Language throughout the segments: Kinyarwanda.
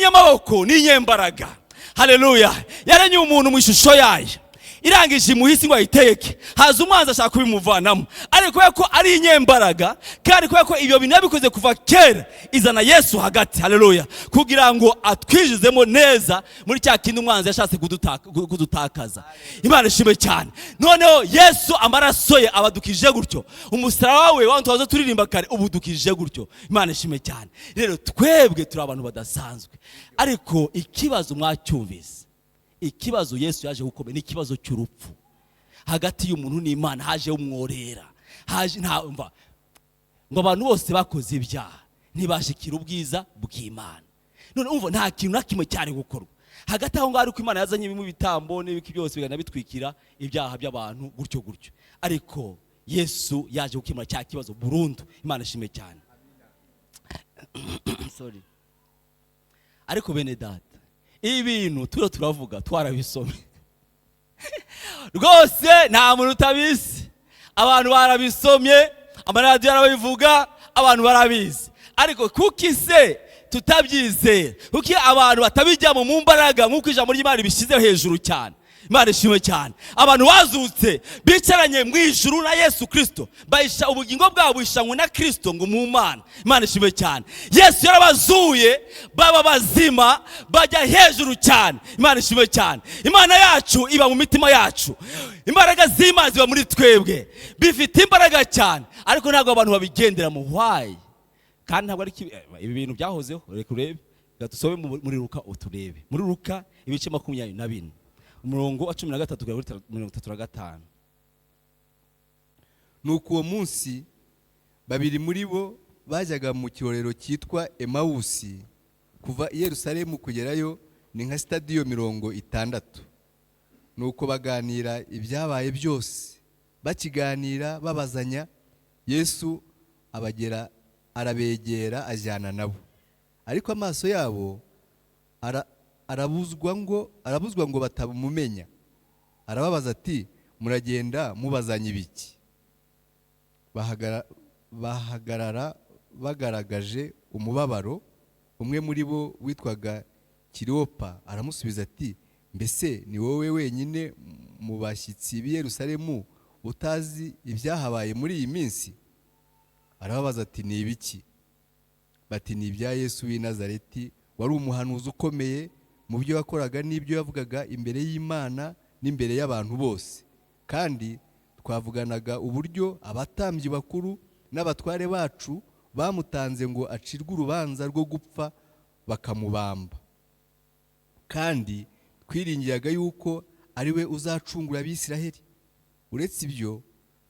n'inyamaboko n'inyembaraga. Haleluya. Yaremye umuntu mu ishusho yayo, irangije imuhisi ngo ayiteke, haza umwanzi ashaka kubimuvanamo, ariko kubera ko ari inyembaraga kandi kubera ko ibyo bintu yabikoze kuva kera, izana Yesu hagati. Haleluya. Kugira ngo atwijizemo neza muri cya kintu umwanzi yashatse kudutakaza. Imana ishimwe cyane. Noneho Yesu amaraso ye abadukije gutyo, umusaraba we wantu wazo turirimba kare ubudukije gutyo. Imana ishimwe cyane. Rero twebwe turi abantu badasanzwe, ariko ikibazo mwacyumvise, ikibazo Yesu yaje gukomera ni ikibazo cy'urupfu hagati y'umuntu n'Imana. Haje umworera, haje ntamva ngo abantu bose bakoze ibyaha ntibashikira ubwiza bw'Imana. None umva nta kintu na kimwe cyari gukorwa hagati aho ngaho, ariko Imana yazanye bimwe bitambo n'ibiki byose bigana bitwikira ibyaha by'abantu gutyo gutyo, ariko Yesu yaje gukemura cya kibazo burundu. Imana ishimwe cyane. Sorry. Ariko bene data, ibintu turavuga twarabisomye rwose, nta muntu utabizi. Abantu barabisomye, amaradiyo arabivuga, abantu barabizi, ariko kuki se tutabyizera? Kuki abantu batabijyamo mu mbaraga nk'uko ijambo ry'Imana bishyize hejuru cyane? Imana ishimwe cyane. Abantu bazutse bicaranye mu ijuru na Yesu Kristo, bayisha ubugingo bwabo bishanywe na Kristo ngo mu Mana. Imana ishimwe cyane. Yesu yarabazuye baba bazima, bajya hejuru cyane. Imana ishimwe cyane. Imana yacu iba mu mitima yacu, imbaraga z'Imana ziba muri twebwe, bifite imbaraga cyane, ariko ntabwo abantu babigendera mu why. Kandi ntabwo ari ibi bintu byahozeho. Reka urebe, gatusome muri Luka uturebe, muri Luka ibice 24 umurongo wa 13 kugera kuri 35. Nuko uwo munsi babiri muri bo bajyaga mu kirorero cyitwa Emawusi, kuva i Yerusalemu kugerayo ni nka stadiyo 60. Nuko baganira ibyabaye byose, bakiganira babazanya, Yesu arabegera ajyana nabo, ariko amaso yabo arabuzwa ngo batamumenya. Arababaza ati, muragenda mubazanye ibiki? Bahagarara bagaragaje umubabaro. Umwe muri bo witwaga Kiropa aramusubiza ati, mbese ni wowe wenyine mu bashyitsi b'i Yerusalemu utazi ibyahabaye muri iyi minsi? Arababaza ati, ni ibiki? Bati, ni ibya Yesu w'i Nazareti, wari umuhanuzi ukomeye mu byo yakoraga n'ibyo yavugaga imbere y'Imana n'imbere y'abantu bose. Kandi twavuganaga uburyo abatambyi bakuru n'abatware bacu bamutanze ngo acirwe urubanza rwo gupfa bakamubamba. Kandi twiringiraga yuko ari we uzacungura Abisiraheli. Uretse ibyo,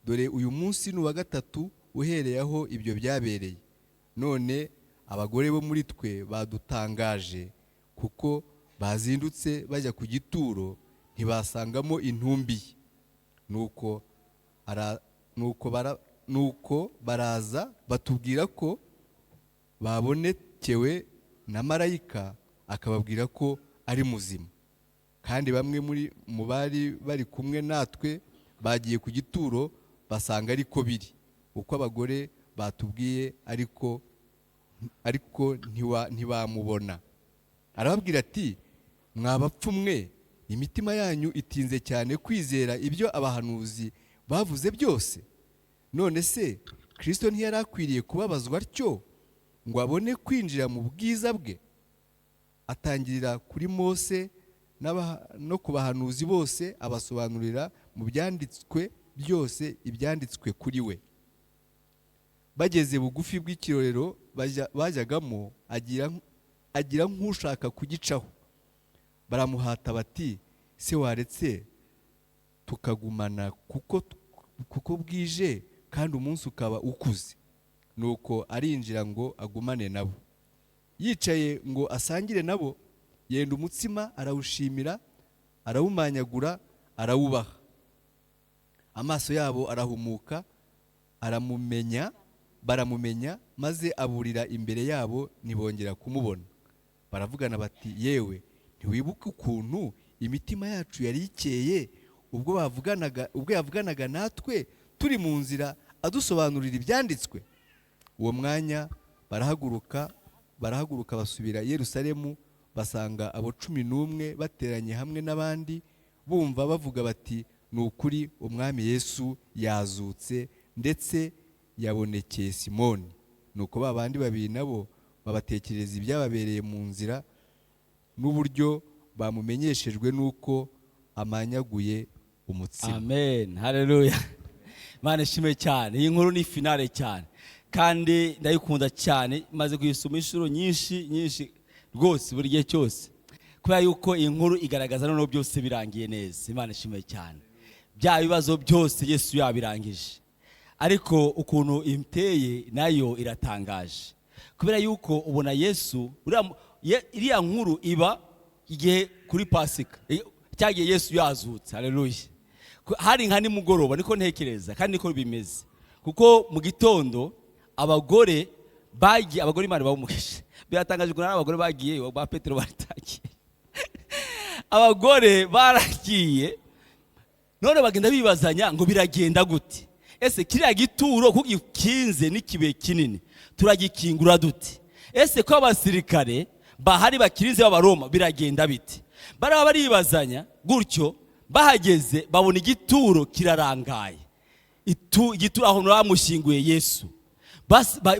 dore uyu munsi ni uwa gatatu uhereye aho ibyo byabereye. None abagore bo muri twe badutangaje, kuko bazindutse bajya ku gituro ntibasangamo intumbi. Nuko baraza batubwira ko babonekewe na marayika, akababwira ko ari muzima. Kandi bamwe mu bari bari kumwe natwe bagiye ku gituro basanga ariko biri uko abagore batubwiye, ariko ntibamubona. Arababwira ati, mwabapfumwe, imitima yanyu itinze cyane kwizera ibyo abahanuzi bavuze byose. None se Kristo ntiyari akwiriye kubabazwa atyo ngo abone kwinjira mu bwiza bwe? Atangirira kuri Mose no ku bahanuzi bose, abasobanurira mu byanditswe byose ibyanditswe kuri we. Bageze bugufi bw'ikirorero bajyagamo, agira nk'ushaka kugicaho. Baramuhata bati, se waretse tukagumana kuko bwije kandi umunsi ukaba ukuze? Nuko arinjira ngo agumane nabo. Yicaye ngo asangire nabo, yenda umutsima arawushimira, arawumanyagura, arawubaha. Amaso yabo arahumuka, baramumenya, maze aburira imbere yabo, ntibongera kumubona. Baravugana bati, yewe ntiwibuke ukuntu imitima yacu yari ikeye ubwo yavuganaga natwe turi mu nzira adusobanurira ibyanditswe? Uwo mwanya barahaguruka basubira i Yerusalemu, basanga abo 11 bateranye hamwe n'abandi bumva bavuga bati ni ukuri umwami Yesu yazutse ndetse yabonekeye Simoni. Nuko babandi babiri nabo babatekereza ibyababereye mu nzira n'uburyo bamumenyeshejwe nuko amanyaguye umutsima. Amen, haleluya. Imana ishimwe cyane. Iyi nkuru ni finale cyane kandi ndayikunda cyane, maze kuyisoma inshuro nyinshi rwose buri gihe cyose, kubera yuko iyi nkuru igaragaza noneho byose birangiye neza. Imana ishimwe cyane. Bya bibazo byose Yesu yabirangije, ariko ukuntu imteye nayo iratangaje, kubera yuko ubona Yesu iriya nkuru iba igihe kuri Pasika cyagiye Yesu yazutse. Haleluya. Hari nka nimugoroba niko ntekereza kandi niko bimeze, kuko mu gitondo abagore Imana bawumuhishe. Biratangaje ko n'abagore bagiye, ba Petero baratagiye abagore baragiye, none bagenda bibazanya ngo biragenda gute, ese kiriya gituro kugikinze n'ikibe kinini turagikingura dute, ese ko abasirikare bahari bakirinze b'Abaroma biragenda biti. Baraba baribazanya gutyo, bahageze babona igituro kirarangaye. Igituro aho bamushyinguye Yesu,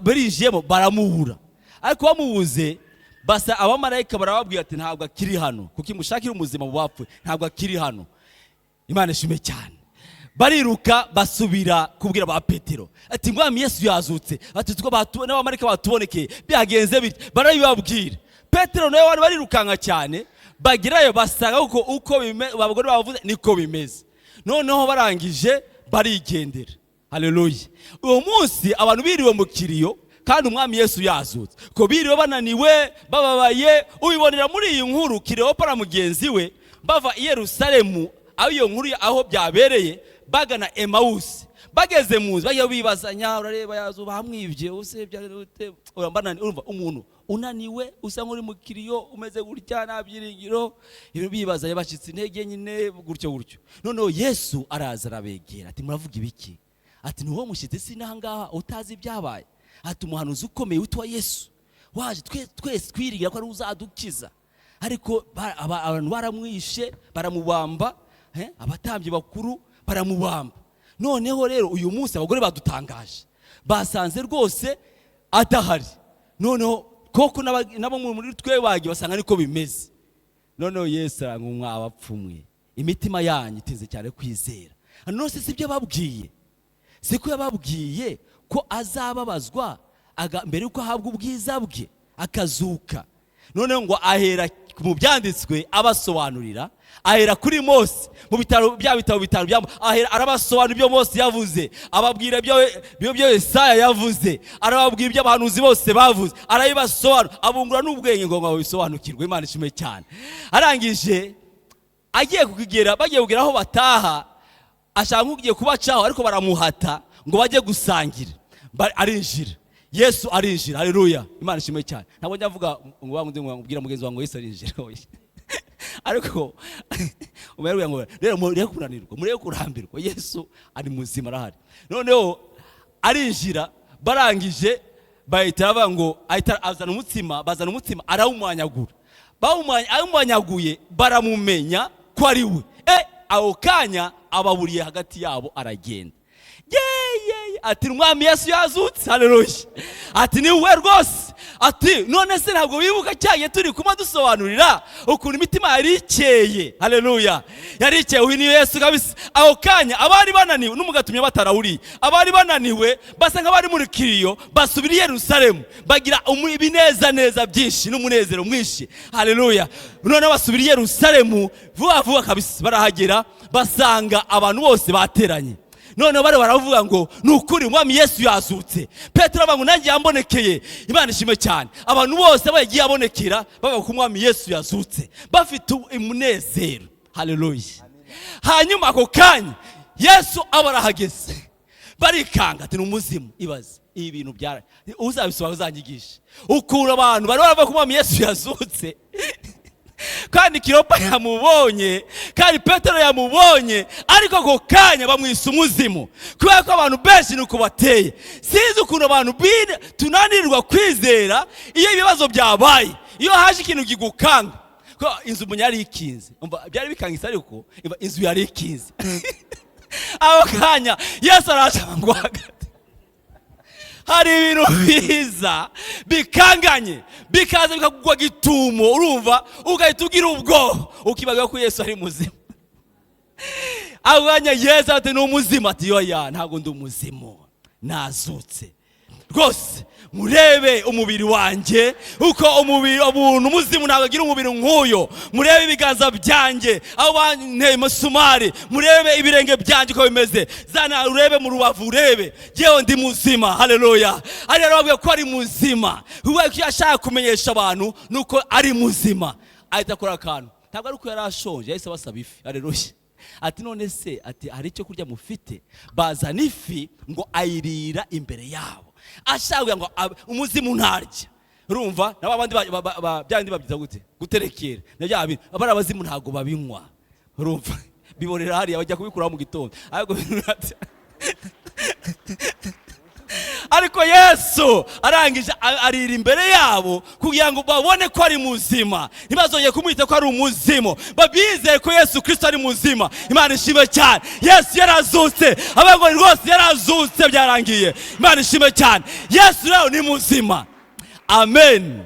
barijemo baramubura, ariko bamubuze basa abamarayika barababwira ati ntabwo akiri hano, kuko imushakira umuzima mu bapfuye, ntabwo akiri hano. Imana ishimwe cyane. Bariruka basubira kubwira ba Petero ati mwami Yesu yazutse, ati n'abamarayika batubonekeye byagenze bite. Barabibabwira. Petero nawe wari barirukanka cyane, bagirayo basanga uko abagore bavuze niko bimeze. Noneho barangije barigendera. Haleluya. Uwo munsi abantu biriwe mu kiriyo kandi umwami Yesu yazutse, ko biriwe bananiwe bababaye. Ubibonera muri iyi nkuru Kileopa na mugenzi we bava i Yerusalemu, aho iyo nkuru aho byabereye, bagana Emausi. Bageze mu nzu bagiye bibazanya, urareba yazuba hamwivye usebya urumva umuntu unaniwe usa nk'uri mu kiriyo umeze gutya nabyiringiro, ibyo bibazanya bashitse intege nyine gutyo. Noneho Yesu araza arabegera ati muravuga ibiki? Ati nuwo mushitse sinangaha utazi ibyabaye. Ati umuhanuzi ukomeye witwa Yesu waje twese twirigira ko ari uzadukiza, ariko abantu baramwishe baramubamba, abatambyi bakuru baramubamba. Noneho rero uyu munsi abagore badutangaje, basanze rwose adahari. Noneho koko nabo muri twe bagiye basanga niko bimeze. Noneho Yesu arangumwa abapfumwe, imitima yanyu itinze cyane kwizera. None se sibyo babwiye? Siko yababwiye ko azababazwa mbere yuko ahabwa ubwiza bwe akazuka. Noneho ngo ahera mu byanditswe abasobanurira, ahera kuri Mose mu bitabo bitanu ahera arabasobanura ibyo Mose yavuze, ababwira ibyo Yesaya yavuze, arababwira ibyo abahanuzi bose bavuze, arabibasobanura, abungura n'ubwenge ngo babisobanukirwe. Imana ishimwe cyane. Arangije agiye kugera aho bataha, ashaka nk'ugiye kubacaho, ariko baramuhata ngo bajye gusangira. Arinjira Yesu, arinjira. Haleluya. Imana ishimwe cyane. Ntabwo njya mvuga ngo wamubwira mugenzi wangu Yesu arinjira, ariko umeruye ngo rero mureke kunanirwa, mureke kurambirwa, Yesu ari muzima arahari. Noneho arinjira, barangije bahita bavuga ngo azana umutsima arawumanyagura. Awumanyaguye baramumenya ko ari we. Aho kanya ababuriye hagati yabo aragenda. Ati umwami Yesu yazutse. Haleluya. Ati ni we rwose. Ati none se ntabwo wibuka cyagiye turi kuma dusobanurira ukuntu imitima yari ikeye. Haleluya. Yari ikeye, uyu ni Yesu kabisa. Aho kanya abari bananiwe n'umugatumye batarawuri, abari bananiwe basa nk'abari muri kiriyo, basubira i Yerusalemu bagira ibineza byinshi n'umunezero mwinshi. Haleluya. None basubira i Yerusalemu vuba kabisa, barahagera basanga abantu bose bateranye. None baravuga ngo nukuri umwami Yesu yazutse. Petero avuga ngo nanjye yambonekeye. Imana ishimwe cyane. Abantu bose bagiye abonekera bavuga ko umwami Yesu yazutse, bafite umunezero. Haleluya. Hanyuma ako kanya Yesu abarahageze, barikanga ati n'umuzimu. Ibaze ibi bintu byara uzabisobanura uzanyigisha ukura abantu bari baravuga ko umwami Yesu yazutse kandi Kileopa yamubonye, kandi Petero yamubonye, ariko ako kanya bamwisa umuzimu, kubera ko abantu benshi nuko bateye. Sinzi ukuntu abantu tunanirwa kwizera iyo ibibazo byabaye. iyo haje ikintu kigukanga ko inzu umuntu yari ikinze, byari bikangise ariko inzu yari ikinze aho kanya Yesu araje ngo hagati hari ibintu biza bikanganye bikaza bikagwa gitumo, urumva ugahita ugira ubwo ukibaga ko Yesu ari muzima. Abanya Yesu ati ni umuzima, ati yoya ntabwo ndi umuzima, nazutse rwose. Murebe umubiri wanjye uko umubiri umuntu muzima ntabwo agira umubiri nk'uyo. Murebe ibiganza byanjye aho banteye musumari, murebe ibirenge byanjye uko bimeze, zana urebe mu rubavu urebe yewe ndi muzima. Haleluya. Ari arababwiye ko ari muzima, ubaye ko yashaka kumenyesha abantu nuko ari muzima. Ahita akora akantu, ntabwo ari uko yari ashonje, yahise basaba ifi. Haleluya. Ati none se, ati hari icyo kurya mufite? Bazana ifi ngo ayirira imbere yabo, ashaka ngo umuzimu ntarya. Urumva nabo abandi byandi babyiza gute guterekera na bya bintu, abari abazimu ntago babinywa. Urumva biborera hari abajya kubikura mu gitondo, ariko Yesu arangije arira imbere yabo kugira ngo babone ko ari muzima, ntibazongeye kumwita ko ari umuzimu, babizeye ko Yesu Kristo ari muzima. Imana ishimwe cyane. Yesu yarazutse, abango rwose yarazutse, byarangiye. Imana ishimwe cyane. Yesu rero ni muzima. Amen.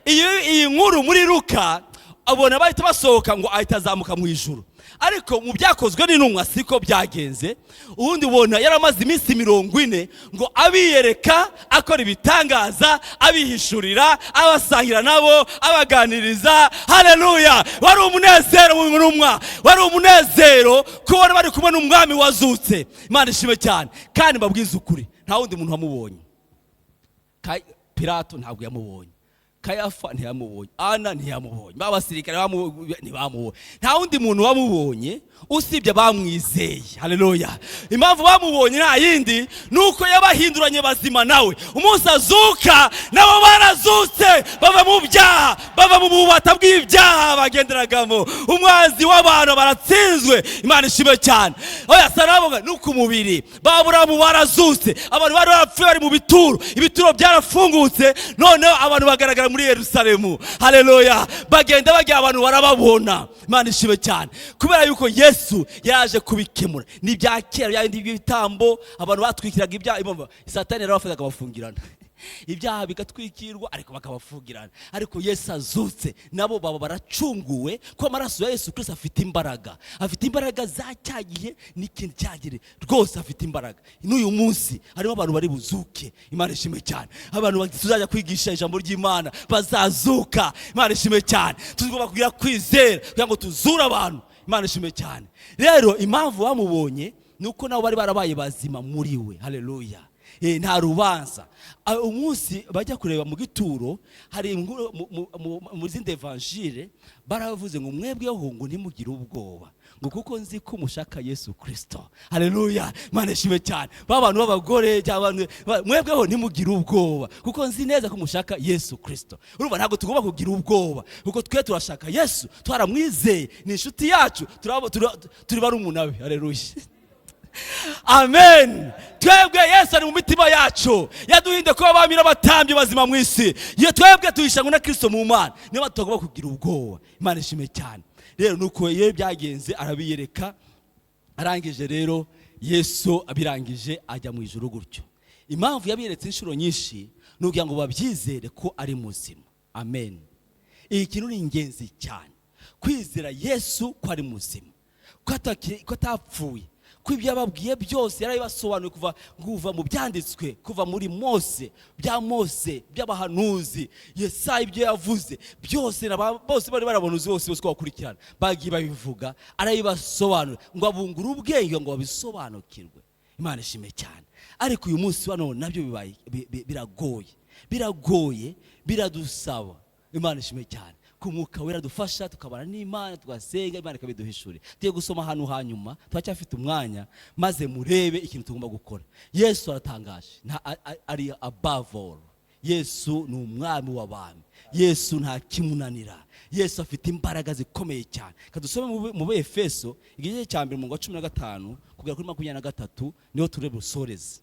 Iyi nkuru muri Luka abona bahita basohoka ngo ahita azamuka mu ijuru, ariko mu byakozwe n'intumwa siko byagenze. Ubundi ubona yaramaze iminsi 40 ngo abiyereka, akora ibitangaza, abihishurira, abasangira nabo, abaganiriza. Haleluya. Wari umunezero mu ntumwa, wari umunezero kubona bari kumwe n'umwami wazutse. Imana ishimwe cyane. Kandi mbabwiza ukuri, nta wundi muntu wamubonye. Pilato ntabwo yamubonye, Kayafa ntiyamubonye, Ana ntiyamubonye, babasirikare ntibamubonye, nta wundi muntu wamubonye usibye bamwizeye. Haleluya. Impamvu bamubonye nta yindi nuko yabahinduranye bazima nawe. Umunsi azuka nabo barazutse, bava mu byaha, bava mu bubata bw'ibyaha bagenderagamo. Umwanzi w'abantu baratsinzwe. Imana ishimwe cyane. Oya saraboga nuko umubiri baburamu barazutse, abantu bari barapfuye bari mu bituro, ibituro byarafungutse, noneho abantu bagaragara muri Yerusalemu. Haleluya. Bagenda bagiye abantu barababona. Imana ishimwe cyane, kubera yuko Yesu yaje kubikemura. Ni bya kera yandi ibitambo abantu batwikiraga ibyaha, Satani yarabafataga bafungirana, ibyaha bigatwikirwa ariko bakabafungirana. Ariko Yesu azutse nabo baba baracunguwe ko amaraso ya Yesu Kristo afite imbaraga, afite imbaraga zacyagiye n'ikintu cyagire rwose, afite imbaraga. N'uyu munsi harimo abantu bari buzuke. Imana ishimwe cyane. Abantu tuzajya kwigisha ijambo ry'Imana bazazuka. Imana ishimwe cyane. Tuzigomba kugira kwizera kugira ngo tuzure abantu. Imana ishimwe cyane. Rero impamvu bamubonye nuko nabo bari barabaye bazima muri we. Haleluya. Nta rubanza. Umunsi bajya kureba mu gituro, hari mu zindi evanjile baravuze ngo mwebweho ngo ntimugire ubwoba, ngo kuko nzi ko mushaka Yesu Kristo. Haleluya. Imana ishimwe cyane. Babantu b'abagore cyangwa mwebweho ntimugire ubwoba kuko nzi neza ko mushaka Yesu Kristo. Urumva ntabwo tugomba kugira ubwoba kuko twe turashaka Yesu, twaramwizeye, ni inshuti yacu, turi barumuna be. Haleluya. Amen. Twebwe Yesu ari mu mitima yacu, yaduhinde ko abamira batambye bazima mu isi. Iyo twebwe tuyishangwe na Kristo mu Mana, niyo batagomba kugira ubwoba. Imana ishimwe cyane. Rero nuko iyo byagenze arabiyereka, arangije rero Yesu abirangije ajya mu ijuru gutyo. Impamvu yabiyeretse inshuro nyinshi nukugira ngo babyizere ko ari muzima. Amen. Iyi kintu ni ingenzi cyane, kwizera Yesu ko ari muzima, ko atapfuye, ko ibyo yababwiye byose yarabibasobanuye kuva mu byanditswe, kuva muri Mose, by'abahanuzi, Yesaya ibyo yavuze byose, bose bari barabonuzi bose ko bakurikirana bagiye babivuga, arabibasobanura ngo abungure ubwenge ngo babisobanukirwe. Imana ishime cyane. Ariko uyu munsi bano nabyo biragoye, biradusaba. Imana ishime cyane. Kumuka wera dufasha tukabana n'Imana, tugasenga, Imana ikabiduhishurira. Tugiye gusoma hano hanyuma, twacyafite umwanya, maze murebe ikintu tugomba gukora. Yesu aratangaje, ari above all. Yesu ni umwami w'abami. Yesu nta kimunanira. Yesu afite imbaraga zikomeye cyane. Kadusome mu Efeso igice cya 1:15 kugera kuri 23 niho turi busoreze.